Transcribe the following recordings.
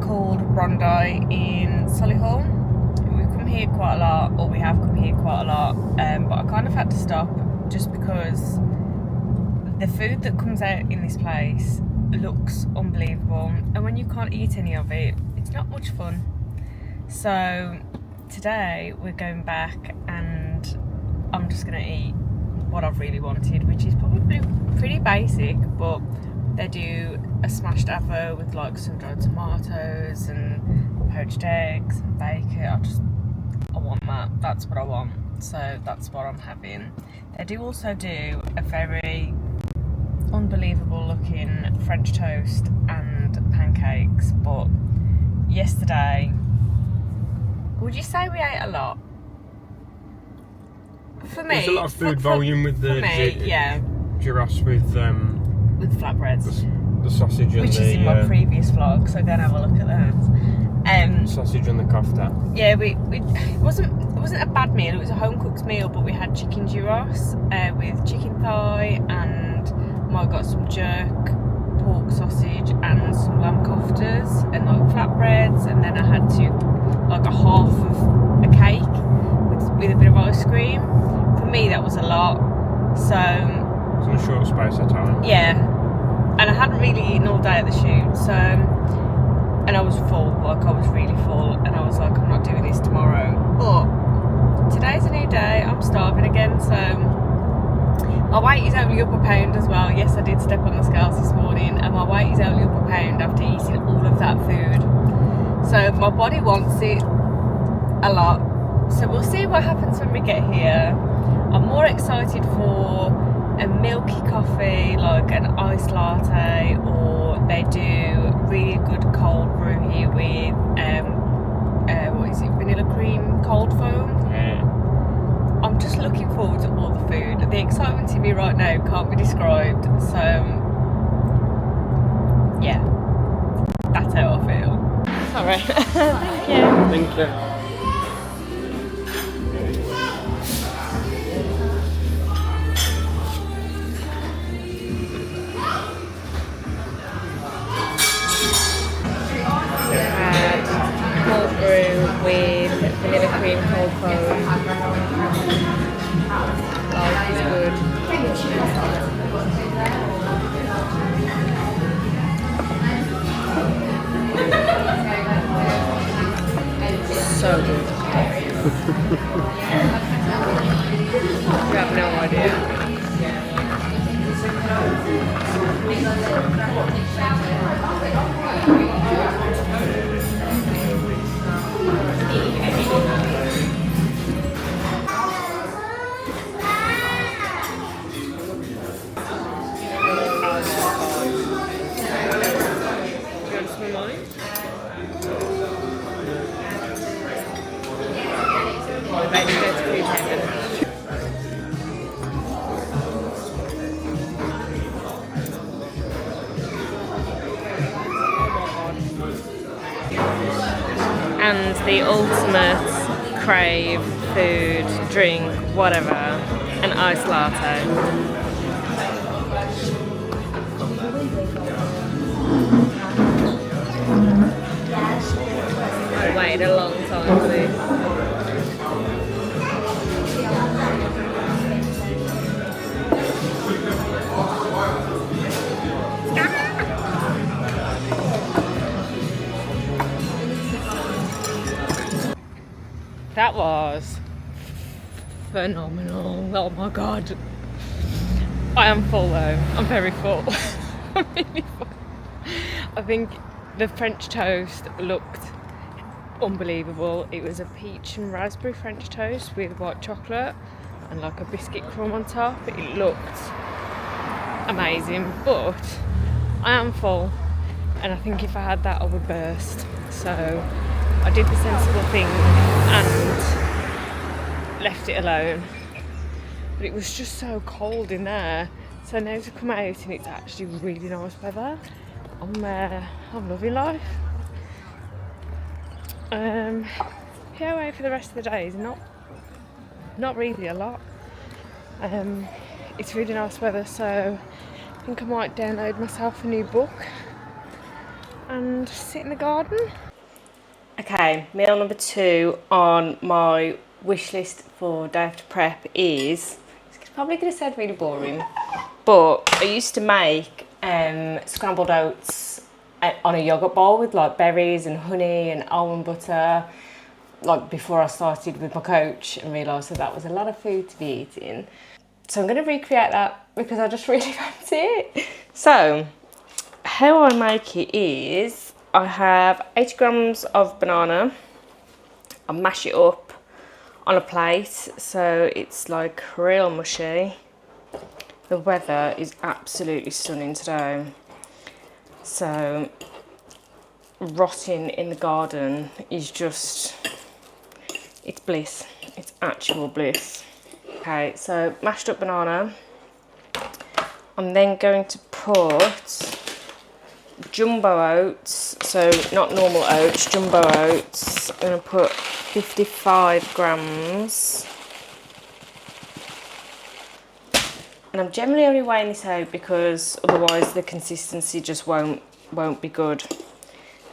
called Rondi in Solihull. We've come here quite a lot, or we have come here quite a lot, but I kind of had to stop just because the food that comes out in this place looks unbelievable, and when you can't eat any of it, it's not much fun. So today we're going back and I'm just going to eat what I've really wanted, which is probably pretty basic, but they do a smashed avo with like some dried tomatoes and poached eggs and bacon. I want that. That's what I want. So that's what I'm having. They do also do a very unbelievable looking French toast and pancakes, but yesterday, would you say we ate a lot? For me, there's a lot of food volume with the gyros with flatbreads. The sausage and which is in my previous vlog, so then have a look at that. Sausage and the kofta. Yeah, it wasn't a bad meal. It was a home cooked meal, but we had chicken gyros with chicken thigh, and I got some jerk, pork sausage, and some lamb koftas, and like flatbreads, and then I had like a half of a cake with a bit of ice cream. For me, that was a lot. So it's in a short space of time. Yeah, and I hadn't really eaten all day at the shoot, so and I was full, like I was really full, and I was like, I'm not doing this tomorrow. But today's a new day. I'm starving again, so my weight is only up a pound as well. Yes, I did step on the scales this morning, and my weight is only up a pound after eating all of that food. So my body wants it a lot. So we'll see what happens when we get here. I'm more excited for a milky coffee, like an iced latte, or they do really good cold brew here with what is it, vanilla cream cold foam. Yeah. I'm just looking forward to all the food. The excitement in me right now can't be described. So yeah, that's how I feel. Alright. Thank you. Thank you. With vanilla cream cold foam. Life is good. So good. You have no idea. And the ultimate crave, food, drink, whatever, an iced latte. I waited a long time for this. That was phenomenal. Oh my god. I am full though. I'm very full. I'm really full. I think the French toast looked unbelievable. It was a peach and raspberry French toast with white chocolate and like a biscuit crumb on top. It looked amazing, but I am full, and I think if I had that I would burst. So I did the sensible thing and left it alone. But it was just so cold in there. So now to come out and it's actually really nice weather, I'm loving life. POA for the rest of the day is not really a lot. It's really nice weather, so I think I might download myself a new book and sit in the garden. Okay, meal number 2 on my wish list for day after prep is, it's probably going to sound really boring, but I used to make scrambled oats on a yogurt bowl with like berries and honey and almond butter, like before I started with my coach and realised that was a lot of food to be eating. So I'm going to recreate that because I just really fancy it. So how I make it is I have 80 grams of banana. I mash it up on a plate so it's like real mushy. The weather is absolutely stunning today. So rotting in the garden is just, it's bliss. It's actual bliss. Okay, so mashed up banana. I'm then going to put jumbo oats, so not normal oats, jumbo oats. I'm going to put 55 grams. And I'm generally only weighing this out because otherwise the consistency just won't be good.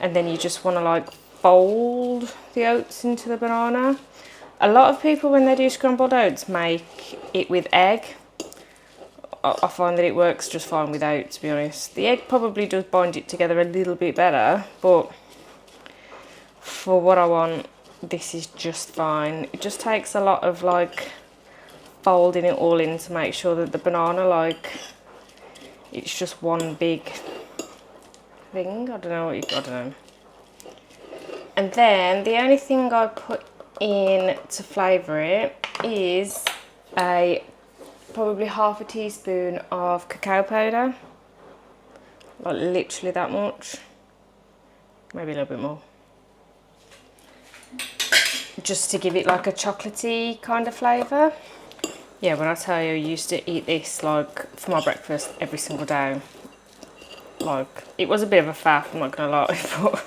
And then you just want to like fold the oats into the banana. A lot of people when they do scrambled oats make it with egg. I find that it works just fine without, to be honest. The egg probably does bind it together a little bit better, but for what I want, this is just fine. It just takes a lot of like folding it all in to make sure that the banana, like, it's just one big thing. I don't know. And then the only thing I put in to flavour it is probably half a teaspoon of cacao powder. Like literally that much. Maybe a little bit more. Just to give it like a chocolatey kind of flavour. Yeah, when I tell you I used to eat this like for my breakfast every single day. Like, it was a bit of a faff, I'm not gonna lie, but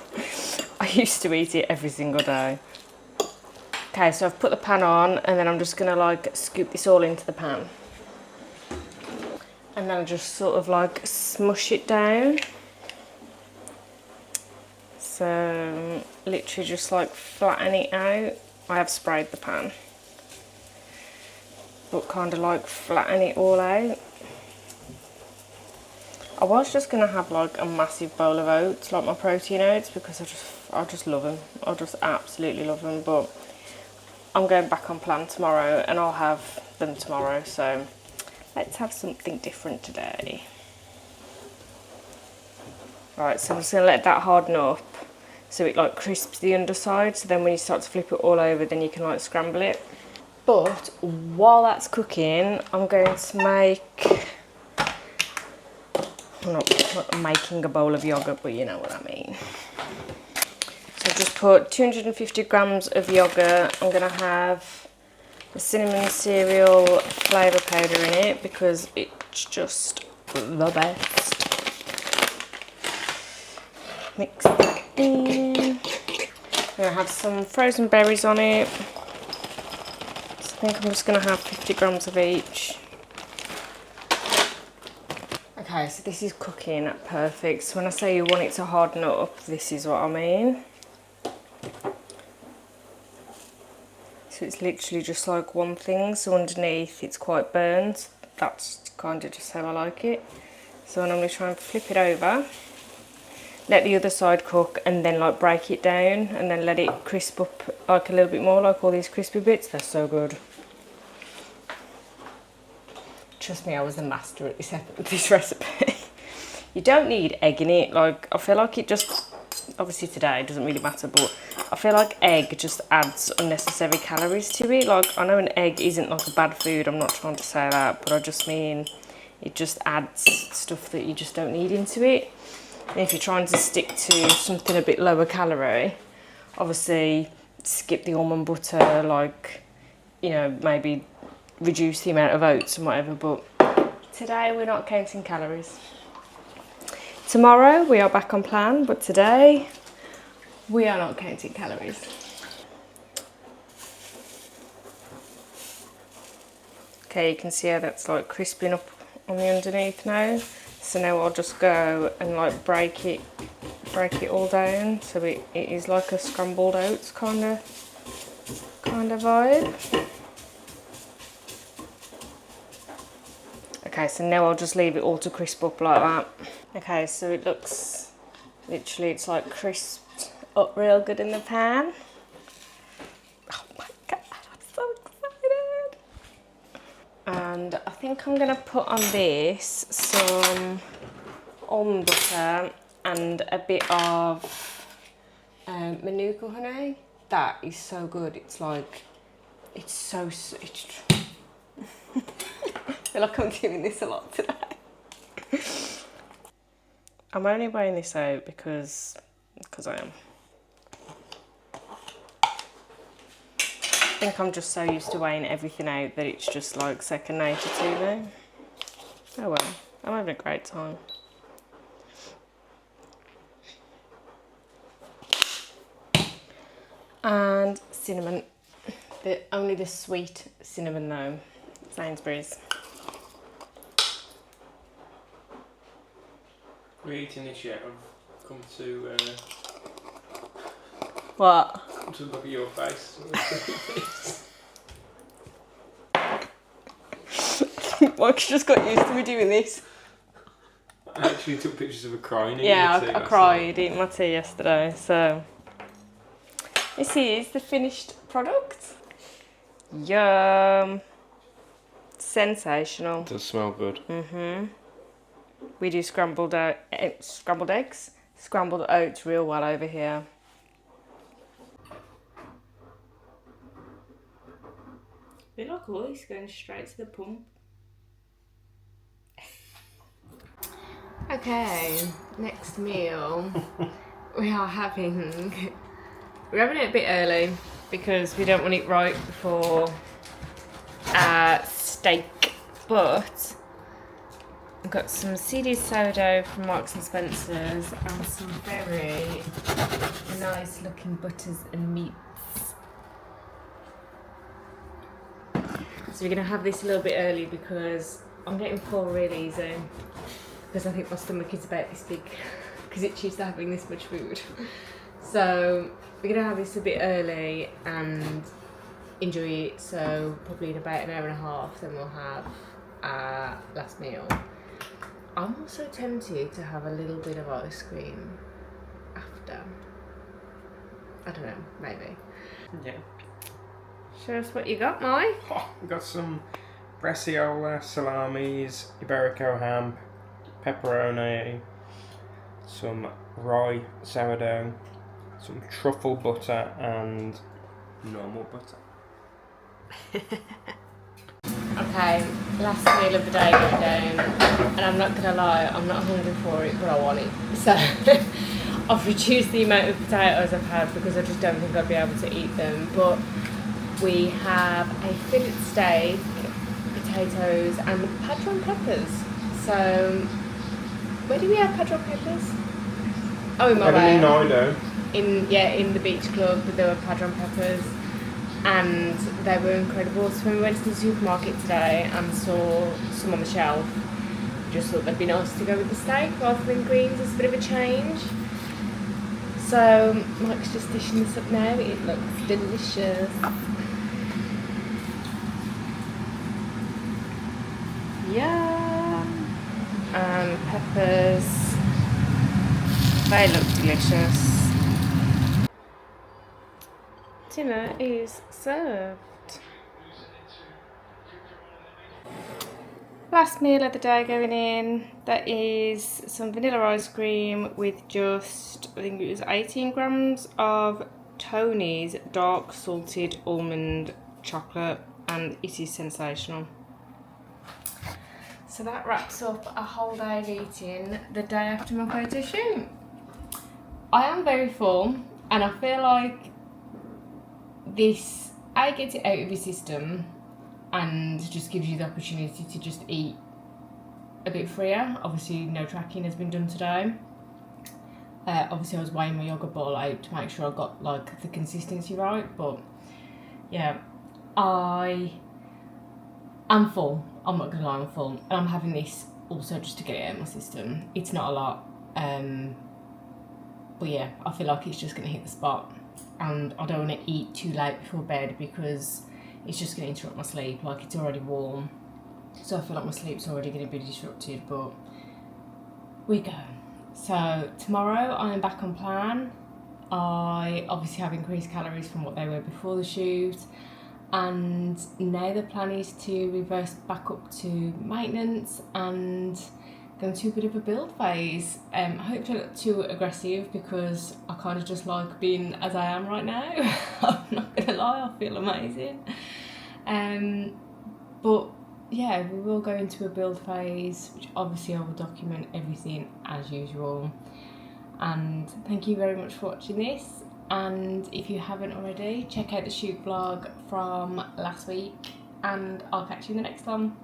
I used to eat it every single day. Okay, so I've put the pan on and then I'm just gonna like scoop this all into the pan. And then I just sort of like smush it down. So literally just like flatten it out. I have sprayed the pan, but kind of like flatten it all out. I was just gonna have like a massive bowl of oats, like my protein oats, because I just love them. I just absolutely love them, but I'm going back on plan tomorrow and I'll have them tomorrow, so let's have something different today. Right, so I'm just gonna let that harden up so it like crisps the underside, so then when you start to flip it all over then you can like scramble it. But while that's cooking, I'm going to make, I'm not making a bowl of yogurt, but you know what I mean. So I've just put 250 grams of yogurt. I'm going to have the cinnamon cereal flavour powder in it because it's just the best. Mix that in. I'm going to have some frozen berries on it. So I think I'm just going to have 50 grams of each. Okay, so this is cooking perfect. So when I say you want it to harden up, this is what I mean. So it's literally just like one thing, so underneath it's quite burnt. That's kind of just how I like it. So I'm going to try and flip it over, let the other side cook, and then like break it down and then let it crisp up like a little bit more, like all these crispy bits. They're so good. Trust me, I was the master at this recipe. You don't need egg in it. Like, I feel like it just, obviously today it doesn't really matter, but I feel like egg just adds unnecessary calories to it. Like, I know an egg isn't like a bad food, I'm not trying to say that, but I just mean it just adds stuff that you just don't need into it. And if you're trying to stick to something a bit lower calorie, obviously skip the almond butter, like, you know, maybe reduce the amount of oats and whatever, but today we're not counting calories. Tomorrow we are back on plan, but today we are not counting calories. Okay, you can see how that's like crisping up on the underneath now. So now I'll just go and like break it break it all down so it is like a scrambled oats kind of vibe. Okay, so now I'll just leave it all to crisp up like that. Okay, so it looks, literally it's like crisped up real good in the pan. Oh my god, I'm so excited. And I think I'm gonna put on this some almond butter and a bit of manuka honey. That is so good. It's like, it's so, it's I feel like I'm doing this a lot today. I'm only weighing this out because I am. I think I'm just so used to weighing everything out that it's just like second nature to me. Oh well, I'm having a great time. And cinnamon, only the sweet cinnamon though, Sainsbury's. We're eating this yet. I've come to What? to look at your face. Well, I just got used to me doing this. I actually took pictures of her crying. Yeah, I cried eating my tea yesterday, so this is the finished product. Yum. Sensational. It does smell good. We do scrambled eggs, scrambled oats real well over here. I feel like all this going straight to the pump. Okay, next meal we're having it a bit early because we don't want it right before steak, but I've got some seeded sourdough from Marks and Spencer's and some very nice looking butters and meats. So we're gonna have this a little bit early because I'm getting full really easy. Because I think my stomach is about this big because it's used to having this much food. So we're gonna have this a bit early and enjoy it. So probably in about an hour and a half, then we'll have our last meal. I'm also tempted to have a little bit of ice cream after. I don't know, maybe. Yeah. Show us what you got, Mai. Oh, we've got some bracciola, salamis, Iberico ham, pepperoni, some rye sourdough, some truffle butter and normal butter. Okay, last meal of the day going down, and I'm not gonna lie, I'm not hungry for it, but I want it. So I've reduced the amount of potatoes I've had because I just don't think I'd be able to eat them. But we have a fillet steak, potatoes, and padron peppers. So where do we have padron peppers? Oh, in my way. In the beach club, there were padron peppers. And they were incredible. So when we went to the supermarket today and saw some on the shelf, just thought they'd be nice to go with the steak rather than greens as a bit of a change. So Mike's just dishing this up now. It looks delicious. Yum! And peppers. They look delicious. Dinner is served. Last meal of the day going in. That is some vanilla ice cream with just, I think it was 18 grams of Tony's dark salted almond chocolate, and it is sensational. So that wraps up a whole day of eating the day after my photo shoot. I am very full and I feel like this, I get it out of your system and just gives you the opportunity to just eat a bit freer. Obviously no tracking has been done today. Obviously I was weighing my yogurt bowl out to make sure I got like the consistency right, but yeah, I'm full. I'm not gonna lie, I'm full. And I'm having this also just to get it out of my system. It's not a lot. But yeah, I feel like it's just going to hit the spot, and I don't want to eat too late before bed because it's just going to interrupt my sleep. Like, it's already warm, so I feel like my sleep's already going to be disrupted, but we go. So tomorrow I am back on plan. I obviously have increased calories from what they were before the shoot, and now the plan is to reverse back up to maintenance and go into a bit of a build phase. I hope to look too aggressive because I kind of just like being as I am right now. I'm not gonna lie, I feel amazing. But yeah, we will go into a build phase, which obviously I will document everything as usual. And thank you very much for watching this, and if you haven't already, check out the shoot vlog from last week, and I'll catch you in the next one.